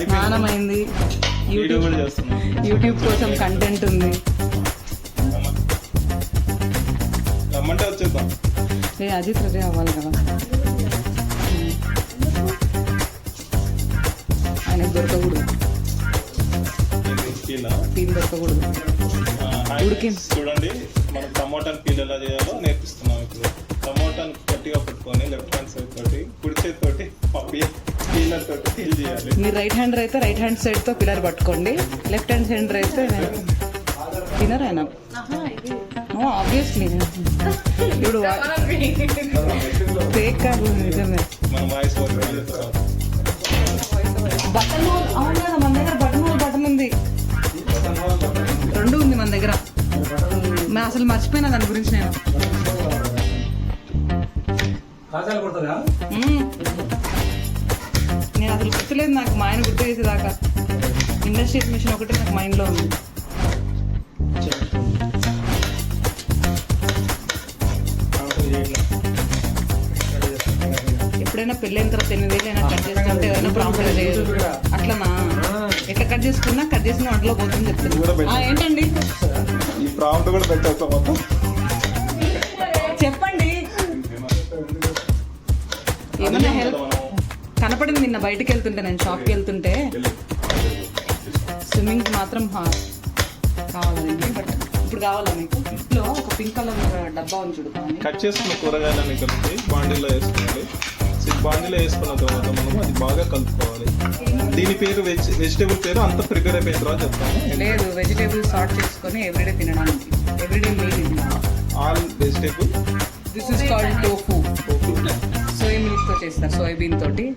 స్నానమైంది. YouTube కోసం content ఉంది. Ajit ready అవ్వాలి కదా, ఆయనకు దొరకకూడదు, టీం దొరకకూడదు. చూడండి మనం టమోటాని పీల్ ఎలా చేయాలో నేర్పిస్తున్నాం. ఇప్పుడు టమోటాని గట్టిగా పట్టుకొని లెఫ్ట్ హ్యాండ్ సైడ్ తోటి కుడి చేతితోటి పీలర్ తోటి పీల్ చేయాలి. మీరు రైట్ హ్యాండ్ అయితే రైట్ హ్యాండ్ సైడ్ తో పిల్లర్ పట్టుకోండి, లెఫ్ట్ హ్యాండ్ సైడ్ అయితే తినర్ అయినా ఆబ్వియస్లీ. ఇప్పుడు ఫేక్ కాదు, నిజమే. బటన్ అవును కదా, మన దగ్గర బటన్ ఉంది, 2 ఉంది మన దగ్గర. అసలు మర్చిపోయినా దాని గురించి నేను. నేను అసలు గుర్తులేదు నాకు, మా ఆయన గుర్తు చేసేదాకా. ఇండస్ట్రియల్ మిషన్ ఒకటి నాకు మైండ్లో ఉంది. ఎప్పుడైనా పెళ్ళైన తర్వాత 8 వేలైనా కట్ చేసుకుంటే ఏదైనా ప్రాబ్లం లేదు. అట్లనా? ఎట్లా కట్ చేసుకున్నా కట్ చేసిన వాటిలో పోతుంది చెప్తున్నా. ఏంటండి చెప్పండి, ఏమన్నా హెల్ప్ కనపడింది నిన్న బయటకు వెళ్తుంటే, నేను షాప్కి వెళ్తుంటే. స్విమ్మింగ్ మాత్రం కావాలండి, బట్ ఇప్పుడు కావాలా మీకు? ఇంట్లో ఒక పింక్ కలర్ డబ్బా ఉంది చూడు, కట్ చేసుకున్న కూరగాయలని కలిపి బాండీలో వేసుకోవాలి. బాండీలో వేసుకున్న తర్వాత మనం అది బాగా కలుపుకోవాలి. దీని పేరు వెజిటేబుల్ పేరు అంత ప్రిపేర్ అయిపోయిన తర్వాత చెప్తాము. లేదు, వెజిటేబుల్ సార్ట్ చేసుకొని ఎవ్రీడే తినడానికి, ఎవ్రీడే మీల్ ఇది. All vegetable, this is called tofu. Soya milk తో చేస్తారు, సోయాబీన్ తోటి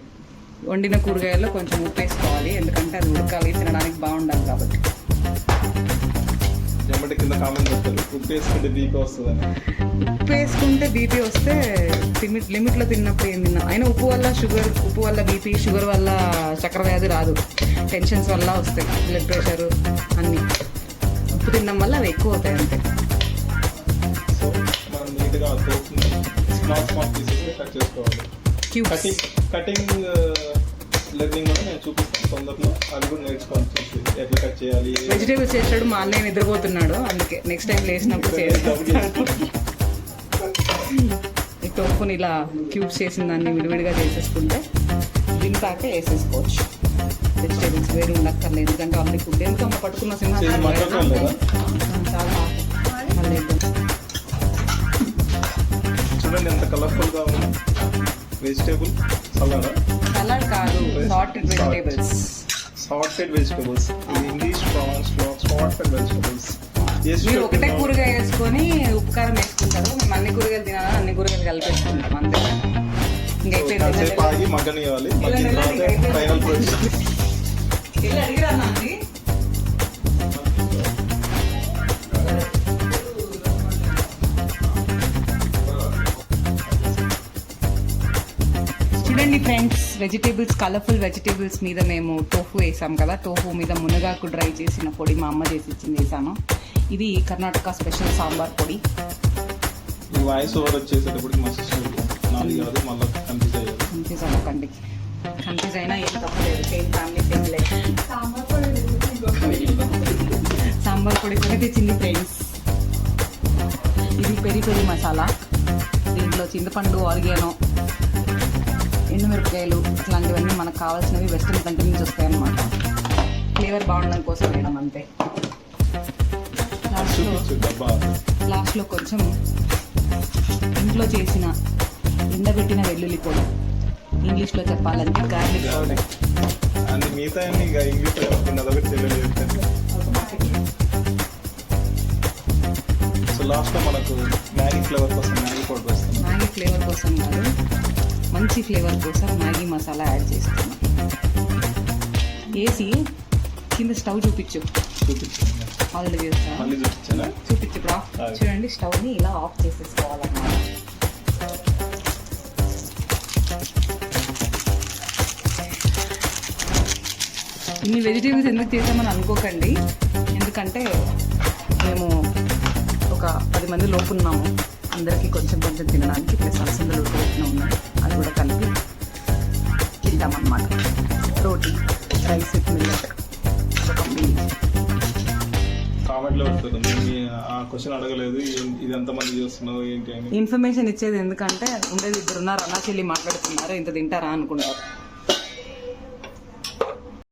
వండిన కూరగాయల్లో కొంచెం ఉప్పు వేసుకోవాలి, ఎందుకంటే అది ఉడకాలి, తినడానికి బాగుండాలి కాబట్టి. జమ్మటి కింద కామెంట్ పెడతారు, ఉప్పు వేసుకుంటే బీపీ వస్తుందని. ఉప్పు వేసుకుంటే బీపీ వస్తే లిమిట్లో తిన్నప్పుడు ఏం తిన్నా. అయినా ఉప్పు వల్ల బీపీ, షుగర్ వల్ల చక్కెర వ్యాధి రాదు, టెన్షన్స్ వల్ల వస్తాయి, బ్లడ్ ప్రెషర్ అన్నీ. ఉప్పు తినడం వల్ల అవి ఎక్కువ అవుతాయి అంతే. సో మనం నీట్గా స్మాల్ పీసెస్ కట్ చేసుకోవాలి. కటింగ్ లెర్నింగ్ కూడా నేను చూపిస్తాను తొందరలో, అది కూడా నేర్చుకోవాలి ఎట్లా కట్ చేయాలి. వెజిటేబుల్స్ చేసాడు, మా అన్నయ్య నిద్రపోతున్నాడు, అందుకే నెక్స్ట్ టైం లేచినప్పుడు చేస్తాను. ఈ టోఫుని ఇలా క్యూబ్స్ చేసిన దాన్ని విడివిడిగా చేసేసుకుంటే దింపాక వేసేసుకోవచ్చు. వెజిటేబుల్స్ వేడి ఉండక్కర్లేదు, ఎందుకంటే ఆల్రెడీ ఫుడ్ ఎందుకమ్మ పట్టుకున్న సింహాసనం చాలా చూడండి ఎంత కలర్ఫుల్గా ఉంది. వెజిటేబుల్ సలాడ్ కాదు, సార్టెడ్ వెజిటేబుల్స్. ఇది ఇంగ్లీష్ సార్టెడ్ వెజిటేబుల్స్. మీరు ఒకటే కూరగాయ వేసుకొని ఉప్పు కారం వేసుకుంటారు, మేము అన్ని కూరగాయలు తినాలా, అన్ని కూరగాయలు కలిపేసుకుంటాం అంతే. ఇంకైపోయింది, ఆగి మగ్గనివ్వాలి. ఫైనల్ అడిగిరా అండి. చూడండి ఫ్రెండ్స్, వెజిటేబుల్స్, కలర్ఫుల్ వెజిటేబుల్స్ మీద మేము టోఫు వేసాం కదా, టోఫు మీద మునగాకు డ్రై చేసిన పొడి మా అమ్మ చేసి ఇచ్చింది వేసాను. ఇది కర్ణాటక స్పెషల్ సాంబార్ పొడి. ఈ వాయిస్ ఓవర్ వచ్చేసేటప్పుడు మా సిస్టర్ నాది కాదు, మళ్ళీ కన్ఫ్యూజ్ అవ్వకండి. కన్ఫ్యూజ్ అయినా ఏం తప్పలేదు, same family same life. Sambar పొడి కూడా తెచ్చింది ఫ్రెండ్స్. ఇది పెరి పెరి మసాలా, దీంట్లో చింతపండు, ఆరిగానో, ఎండుమిరపకాయలు అట్లాంటివన్నీ మనకు కావాల్సినవి వెస్ట్రన్ కంట్రీ నుంచి వస్తాయన్నమాట. ఫ్లేవర్ బాగుండడం కోసం వేయడం అంతే. లాస్ట్లో కొంచెం ఇంట్లో చేసిన ఎండబెట్టిన వెల్లుల్లి పొడి, ఇంగ్లీష్లో చెప్పాలంటే గార్లిక్ పౌడర్. సో లాస్ట్లో మనకు మ్యాగీ ఫ్లేవర్ కోసం మ్యాగీ పౌడర్ వస్తుంది. మ్యాగీ ఫ్లేవర్ కోసం కాదు, మంచి ఫ్లేవర్ కోసం మ్యాగీ మసాలా యాడ్ చేస్తున్నాం. వేసి కింద స్టవ్ చూపించు. ఆల్రెడీ చూపించు బ్రా. చూడండి, స్టవ్ని ఇలా ఆఫ్ చేసేసుకోవాలన్నమాట. ఇన్ని వెజిటేబుల్స్ ఎందుకు చేసామని అనుకోకండి, ఎందుకంటే మేము ఒక 10 మంది లోపు ఉన్నాము. అందరికీ కొంచెం కొంచెం తినడానికి ప్లస్ అలసందలు ఉడకబెట్టిన ఉన్నాయి, అది కూడా కలిపి తింటామన్నమాట. రోటీ, రైస్ విత్ మిల్లెట్ ఒక మీల్. కామెంట్లో వస్తుంది మీ ఆ క్వశ్చన్ అడగలేదు, ఇది ఎంతమంది చేస్తున్నావు ఏంటి అని. ఇన్ఫర్మేషన్ ఇచ్చేది ఎందుకంటే ఉండేది 2 ఉన్నారు, అన్నా చెల్లి మాట్లాడుతున్నారు, ఇంత తింటారా అనుకుంటారు.